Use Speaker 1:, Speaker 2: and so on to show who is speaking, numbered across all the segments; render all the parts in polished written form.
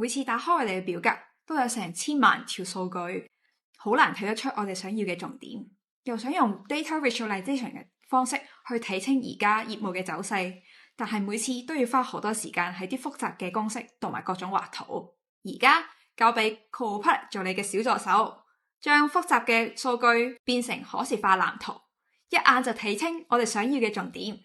Speaker 1: 每次打開我哋嘅表格都有成千萬條數據，好難睇得出我哋想要嘅重點。又想用 data visualization 嘅方式去睇清而家業務嘅走勢，但係每次都要花好多時間喺啲複雜嘅公式同埋各種畫圖。而家交俾 Copilot 做你嘅小助手，將複雜嘅數據變成可視化藍圖，一眼就睇清我哋想要嘅重點。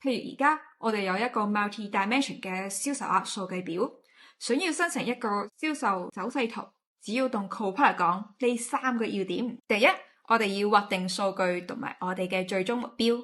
Speaker 1: 譬如而家我哋有一個 multi-dimension 嘅銷售額數據表，想要生成一個銷售走勢圖，只要同 Copilot 講呢3個要點。第一，我哋要劃定數據同埋我哋嘅最終目標。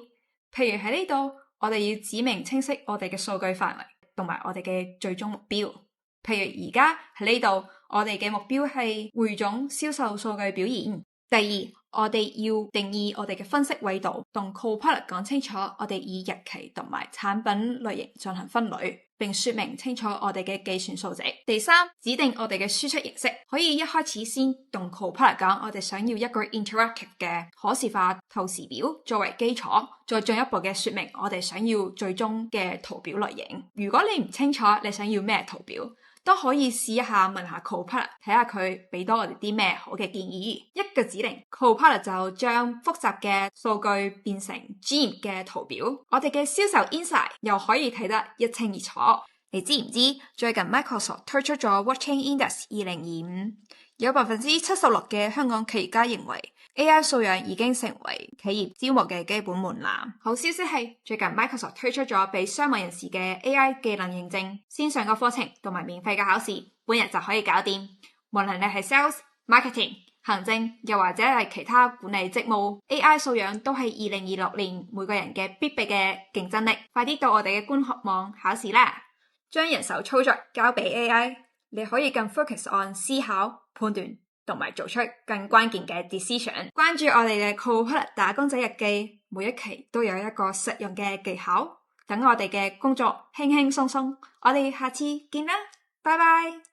Speaker 1: 譬如喺呢度，我哋要指明清晰我哋嘅數據範圍同埋我哋嘅最終目標。譬如而家喺呢度，我哋嘅目標係匯總銷售數據表現。第二，我哋要定義我哋嘅分析緯度，同 Copilot 講清楚我哋以日期同埋產品類型進行分類，並說明清楚我哋嘅計算數值。第三，指定我哋嘅輸出形式，可以一開始先同 Copilot 講我哋想要一個 interactive 嘅可視化透視表作為基礎，再進一步嘅說明我哋想要最終嘅圖表類型。如果你唔清楚你想要咩圖表，都可以試一下問下 Copilot， 睇下佢俾多我哋啲咩好嘅建議。一個指令 Copilot 就將複雜嘅數據變成 GIF 嘅圖表，我哋嘅銷售 insight 又可以睇得一清二楚。你知唔知最近 Microsoft 推出咗 Watching Index 2025，有 76% 嘅香港企業家認為 AI 素養已經成為企業招募嘅基本門檻。好消息係最近 Microsoft 推出咗俾商務人士嘅 AI 技能認證線上嘅課程同埋免費嘅考試，半日就可以搞掂。無論你係 sales、marketing、行政又或者係其他管理職務， AI 素養都係2026年每個人嘅必備嘅競爭力。快啲到我哋嘅官學網考試啦！將人手操作交俾 AI， 你可以更 focus on 思考、判斷同埋做出更關鍵嘅 decision。關注我哋嘅 Copilot 打工仔日記，每一期都有一個實用嘅技巧，等我哋嘅工作輕輕鬆鬆。我哋下次見啦，拜拜。